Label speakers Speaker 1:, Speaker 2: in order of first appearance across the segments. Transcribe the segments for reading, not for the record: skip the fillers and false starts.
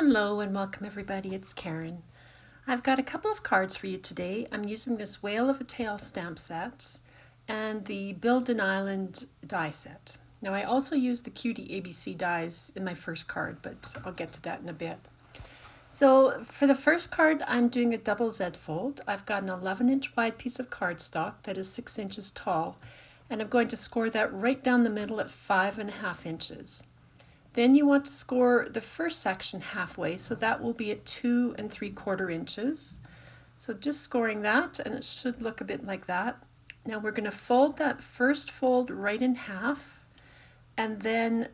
Speaker 1: Hello and welcome everybody, it's Karen. I've got a couple of cards for you today. I'm using this Whale of a Tale stamp set and the Build an Island die set. Now I also used the Cutie ABC dies in my first card, but I'll get to that in a bit. So for the first card, I'm doing a double Z fold. I've got an 11-inch wide piece of cardstock that is 6 inches tall, and I'm going to score that right down the middle at 5.5 inches. Then you want to score the first section halfway, so that will be at 2 3/4 inches. So just scoring that, and it should look a bit like that. Now we're going to fold that first fold right in half, and then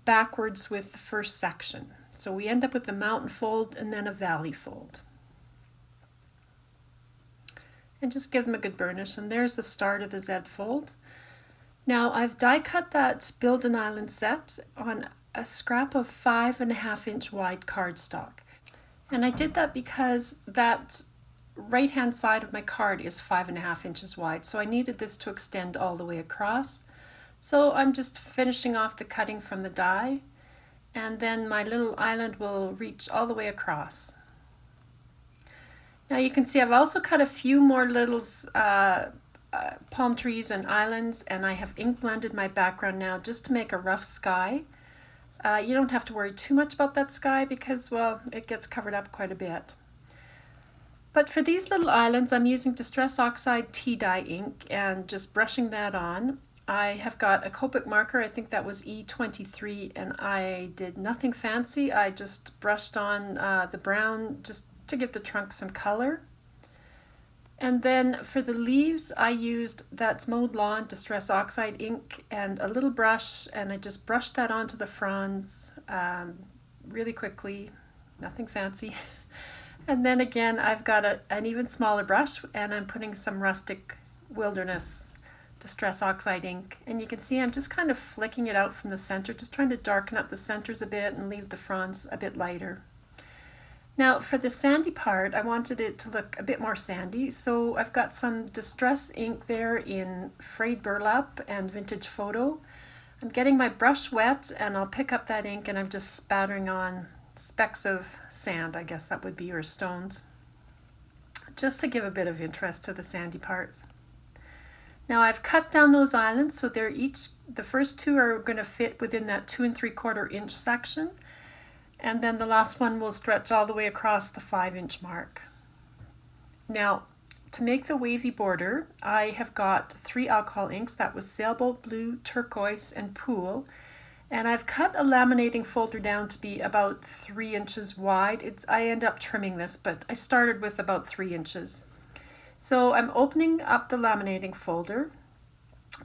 Speaker 1: backwards with the first section. So we end up with a mountain fold and then a valley fold. And just give them a good burnish, and there's the start of the Z fold. Now I've die cut that Build an Island set on a scrap of 5.5 inch wide cardstock. And I did that because that right hand side of my card is 5.5 inches wide, so I needed this to extend all the way across. So I'm just finishing off the cutting from the die, and then my little island will reach all the way across. Now you can see I've also cut a few more little palm trees and islands, and I have ink blended my background now just to make a rough sky. You don't have to worry too much about that sky because, well, it gets covered up quite a bit. But for these little islands, I'm using Distress Oxide tea dye ink and just brushing that on. I have got a Copic marker, I think that was E23, and I did nothing fancy. I just brushed on the brown just to give the trunk some color. And then for the leaves, I used That's Mowed Lawn Distress Oxide ink and a little brush, and I just brushed that onto the fronds really quickly, nothing fancy. And then again, I've got an even smaller brush, and I'm putting some Rustic Wilderness Distress Oxide ink. And you can see I'm just kind of flicking it out from the center, just trying to darken up the centers a bit and leave the fronds a bit lighter. Now for the sandy part, I wanted it to look a bit more sandy, so I've got some Distress ink there in Frayed Burlap and Vintage Photo. I'm getting my brush wet, and I'll pick up that ink and I'm just spattering on specks of sand, I guess that would be, or stones, just to give a bit of interest to the sandy parts. Now I've cut down those islands, so they're the first two are going to fit within that 2 3/4 inch section. And then the last one will stretch all the way across the 5-inch mark. Now, to make the wavy border, I have got 3 alcohol inks. That was Sailboat Blue, Turquoise, and Pool. And I've cut a laminating folder down to be about 3 inches wide. I end up trimming this, but I started with about 3 inches. So I'm opening up the laminating folder,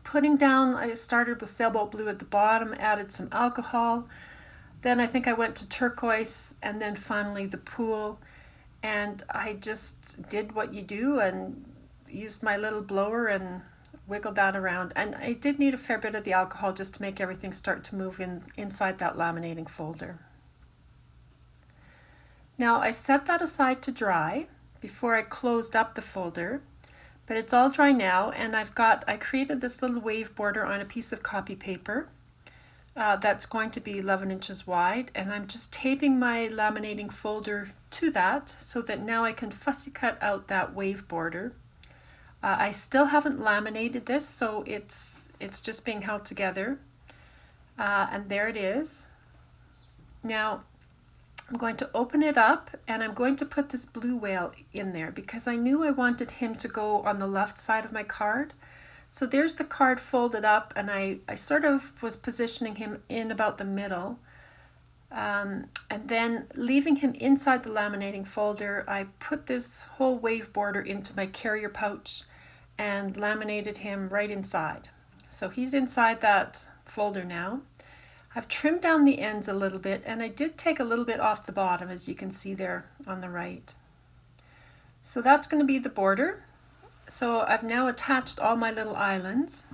Speaker 1: putting down, I started with Sailboat Blue at the bottom, added some alcohol. Then I think I went to turquoise, and then finally the pool, and I just did what you do and used my little blower and wiggled that around. And I did need a fair bit of the alcohol just to make everything start to move inside that laminating folder. Now I set that aside to dry before I closed up the folder, but it's all dry now, and I created this little wave border on a piece of copy paper. That's going to be 11 inches wide, and I'm just taping my laminating folder to that so that now I can fussy cut out that wave border. I still haven't laminated this, so it's just being held together, and there it is. Now I'm going to open it up, and I'm going to put this blue whale in there because I knew I wanted him to go on the left side of my card. So there's the card folded up, and I sort of was positioning him in about the middle, and then leaving him inside the laminating folder, I put this whole wave border into my carrier pouch and laminated him right inside. So he's inside that folder now. I've trimmed down the ends a little bit, and I did take a little bit off the bottom, as you can see there on the right. So that's going to be the border. So I've now attached all my little islands,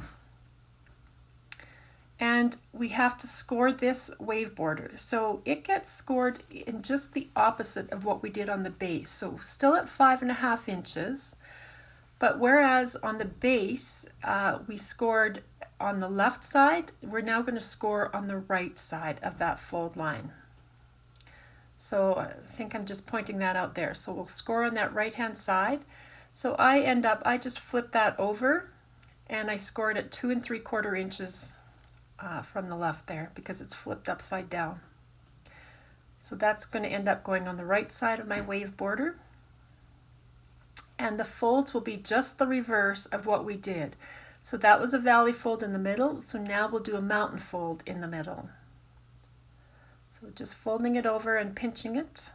Speaker 1: and we have to score this wave border. So it gets scored in just the opposite of what we did on the base. So still at 5.5 inches, but whereas on the base we scored on the left side, we're now going to score on the right side of that fold line. So I think I'm just pointing that out there. So we'll score on that right hand side. So I just flip that over and I scored at 2 3/4 inches from the left there because it's flipped upside down. So that's going to end up going on the right side of my wave border. And the folds will be just the reverse of what we did. So that was a valley fold in the middle, so now we'll do a mountain fold in the middle. So just folding it over and pinching it.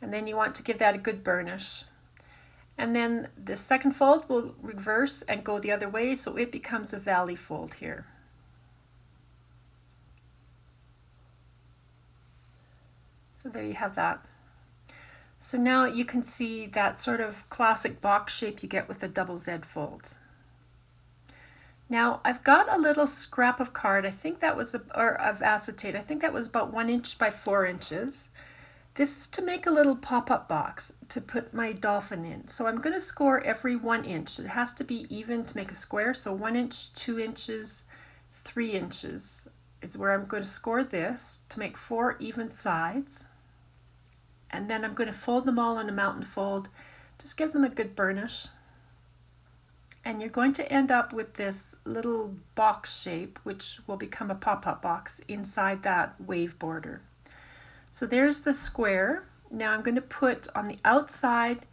Speaker 1: And then you want to give that a good burnish. And then the second fold will reverse and go the other way, so it becomes a valley fold here. So there you have that. So now you can see that sort of classic box shape you get with the double Z folds. Now I've got a little scrap of card, I think that was, or of acetate, I think that was about 1 inch by 4 inches. This is to make a little pop-up box to put my dolphin in. So I'm going to score every 1 inch. It has to be even to make a square, so 1 inch, 2 inches, 3 inches is where I'm going to score this to make 4 even sides. And then I'm going to fold them all in a mountain fold, just give them a good burnish. And you're going to end up with this little box shape, which will become a pop-up box inside that wave border. So there's the square. Now I'm going to put on the outside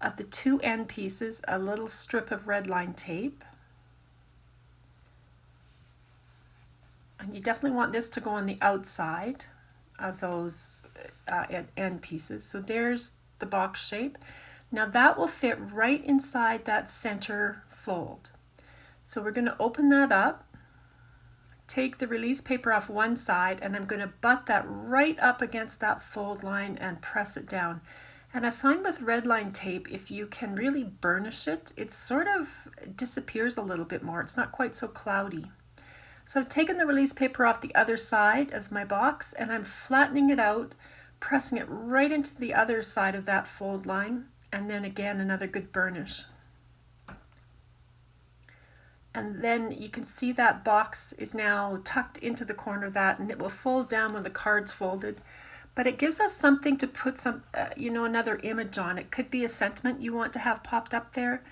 Speaker 1: of the 2 end pieces a little strip of red line tape. And you definitely want this to go on the outside of those end pieces. So there's the box shape. Now that will fit right inside that center fold. So we're going to open that up, take the release paper off one side, and I'm going to butt that right up against that fold line and press it down. And I find with red line tape, if you can really burnish it, it sort of disappears a little bit more. It's not quite so cloudy. So I've taken the release paper off the other side of my box and I'm flattening it out, pressing it right into the other side of that fold line, and then again another good burnish. And then you can see that box is now tucked into the corner of that, and it will fold down when the card's folded. But it gives us something to put some, another image on. It could be a sentiment you want to have popped up there.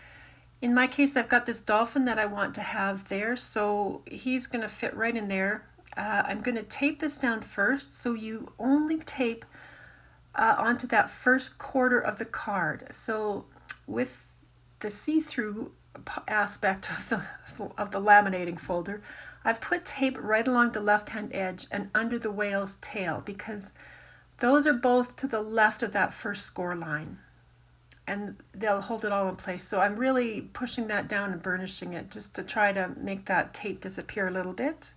Speaker 1: In my case, I've got this dolphin that I want to have there, so he's going to fit right in there. I'm going to tape this down first, so you only tape onto that first quarter of the card. So with the see-through aspect of the laminating folder, I've put tape right along the left-hand edge and under the whale's tail, because those are both to the left of that first score line, and they'll hold it all in place. So I'm really pushing that down and burnishing it just to try to make that tape disappear a little bit.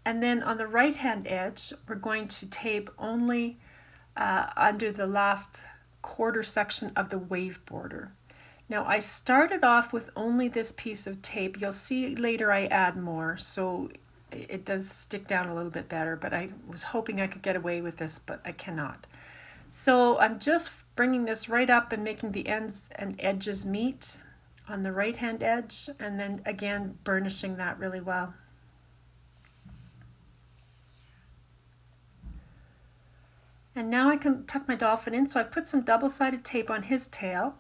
Speaker 1: And then on the right hand edge, we're going to tape only under the last quarter section of the wave border. Now I started off with only this piece of tape. You'll see later I add more, so it does stick down a little bit better, but I was hoping I could get away with this, but I cannot. So I'm just bringing this right up and making the ends and edges meet on the right hand edge, and then again burnishing that really well. And now I can tuck my dolphin in, so I put some double-sided tape on his tail,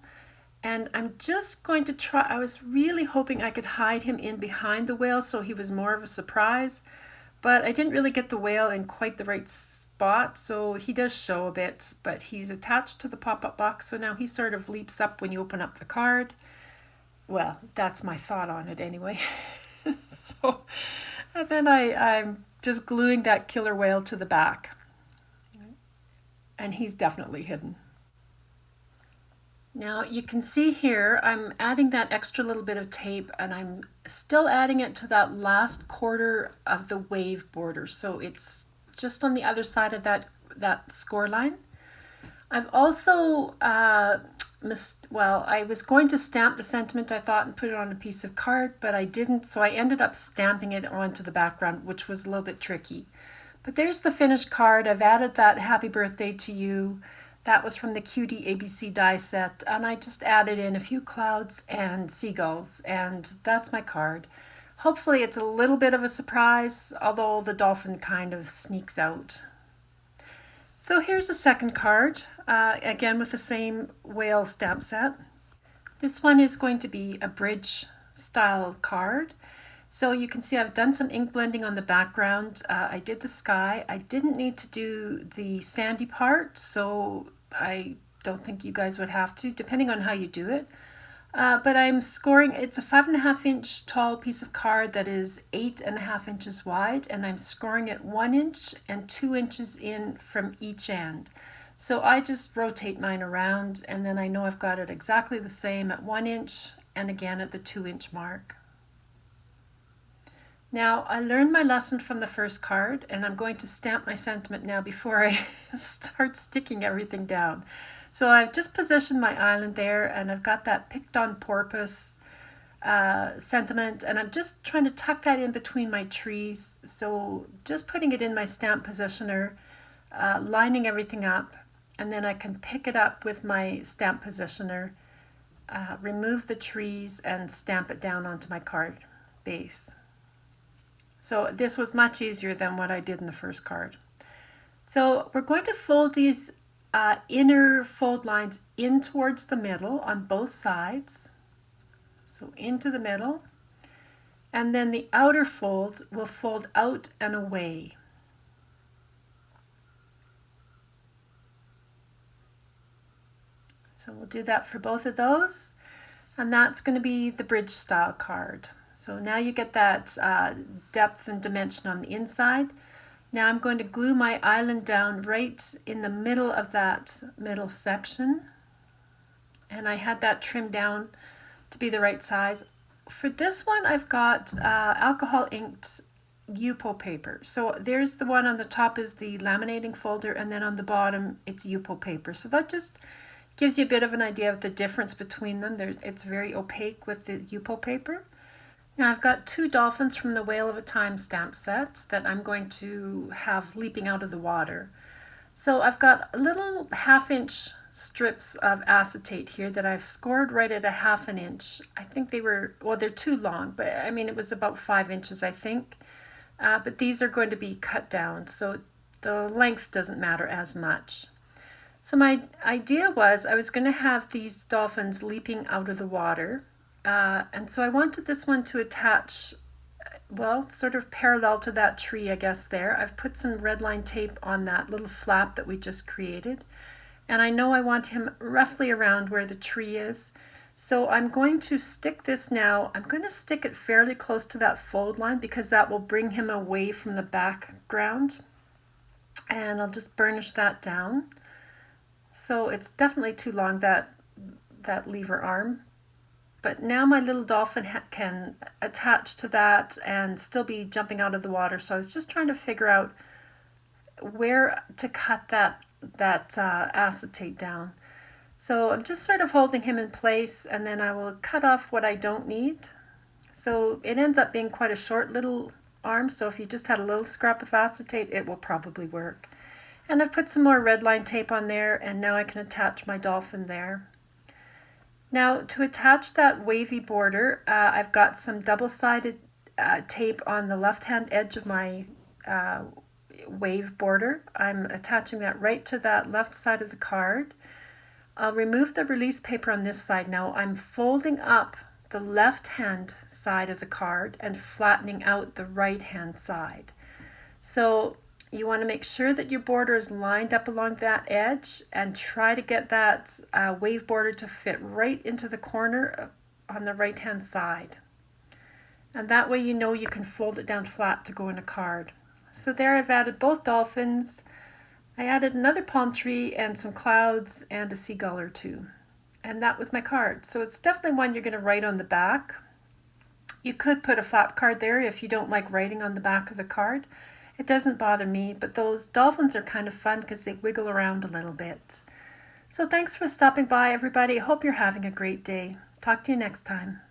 Speaker 1: and I'm just going to try, I was really hoping I could hide him in behind the whale so he was more of a surprise, but I didn't really get the whale in quite the right spot, so he does show a bit, but he's attached to the pop-up box, so now he sort of leaps up when you open up the card. Well, that's my thought on it anyway. So, and then I'm just gluing that killer whale to the back, and he's definitely hidden. Now you can see here I'm adding that extra little bit of tape, and I'm still adding it to that last quarter of the wave border, so it's just on the other side of that score line. I've also I was going to stamp the sentiment, I thought, and put it on a piece of card, but I didn't, so I ended up stamping it onto the background, which was a little bit tricky. But there's the finished card. I've added that happy birthday to you. That was from the Cutie ABC die set, and I just added in a few clouds and seagulls, and that's my card. Hopefully it's a little bit of a surprise, although the dolphin kind of sneaks out. So here's a second card, again with the same whale stamp set. This one is going to be a bridge style card. So you can see I've done some ink blending on the background. I did the sky. I didn't need to do the sandy part, so I don't think you guys would have to, depending on how you do it. But I'm scoring, it's a 5.5 inch tall piece of card that is 8.5 inches wide, and I'm scoring it 1 inch and 2 inches in from each end. So I just rotate mine around, and then I know I've got it exactly the same at 1 inch and again at the 2 inch mark. Now I learned my lesson from the first card, and I'm going to stamp my sentiment now before I start sticking everything down. So I've just positioned my island there, and I've got that picked on porpoise sentiment, and I'm just trying to tuck that in between my trees. So just putting it in my stamp positioner, lining everything up, and then I can pick it up with my stamp positioner, remove the trees, and stamp it down onto my card base. So this was much easier than what I did in the first card. So we're going to fold these inner fold lines in towards the middle on both sides. So into the middle. And then the outer folds will fold out and away. So we'll do that for both of those. And that's going to be the bridge style card. So now you get that depth and dimension on the inside. Now I'm going to glue my island down right in the middle of that middle section. And I had that trimmed down to be the right size. For this one I've got alcohol inked Yupo paper. So there's the one on the top is the laminating folder, and then on the bottom it's Yupo paper. So that just gives you a bit of an idea of the difference between them. It's very opaque with the Yupo paper. Now I've got 2 dolphins from the Whale of a Time stamp set that I'm going to have leaping out of the water. So I've got little 1/2 inch strips of acetate here that I've scored right at 1/2 inch. I think they were, well, they're too long, but I mean it was about 5 inches I think. But these are going to be cut down, so the length doesn't matter as much. So my idea was I was going to have these dolphins leaping out of the water. And so I wanted this one to attach, well, sort of parallel to that tree, I guess there. I've put some red line tape on that little flap that we just created. And I know I want him roughly around where the tree is. So I'm going to stick this now. I'm going to stick it fairly close to that fold line because that will bring him away from the background. And I'll just burnish that down. So it's definitely too long, that lever arm. But now my little dolphin can attach to that and still be jumping out of the water. So I was just trying to figure out where to cut that acetate down. So I'm just sort of holding him in place, and then I will cut off what I don't need. So it ends up being quite a short little arm. So if you just had a little scrap of acetate, it will probably work. And I've put some more red line tape on there, and now I can attach my dolphin there. Now to attach that wavy border, I've got some double-sided tape on the left-hand edge of my wave border. I'm attaching that right to that left side of the card. I'll remove the release paper on this side. Now I'm folding up the left-hand side of the card and flattening out the right-hand side. So you want to make sure that your border is lined up along that edge and try to get that wave border to fit right into the corner on the right hand side. And that way you know you can fold it down flat to go in a card. So there I've added both dolphins. I added another palm tree and some clouds and a seagull or two. And that was my card. So it's definitely one you're going to write on the back. You could put a flap card there if you don't like writing on the back of the card. It doesn't bother me, but those dolphins are kind of fun because they wiggle around a little bit. So thanks for stopping by, everybody. I hope you're having a great day. Talk to you next time.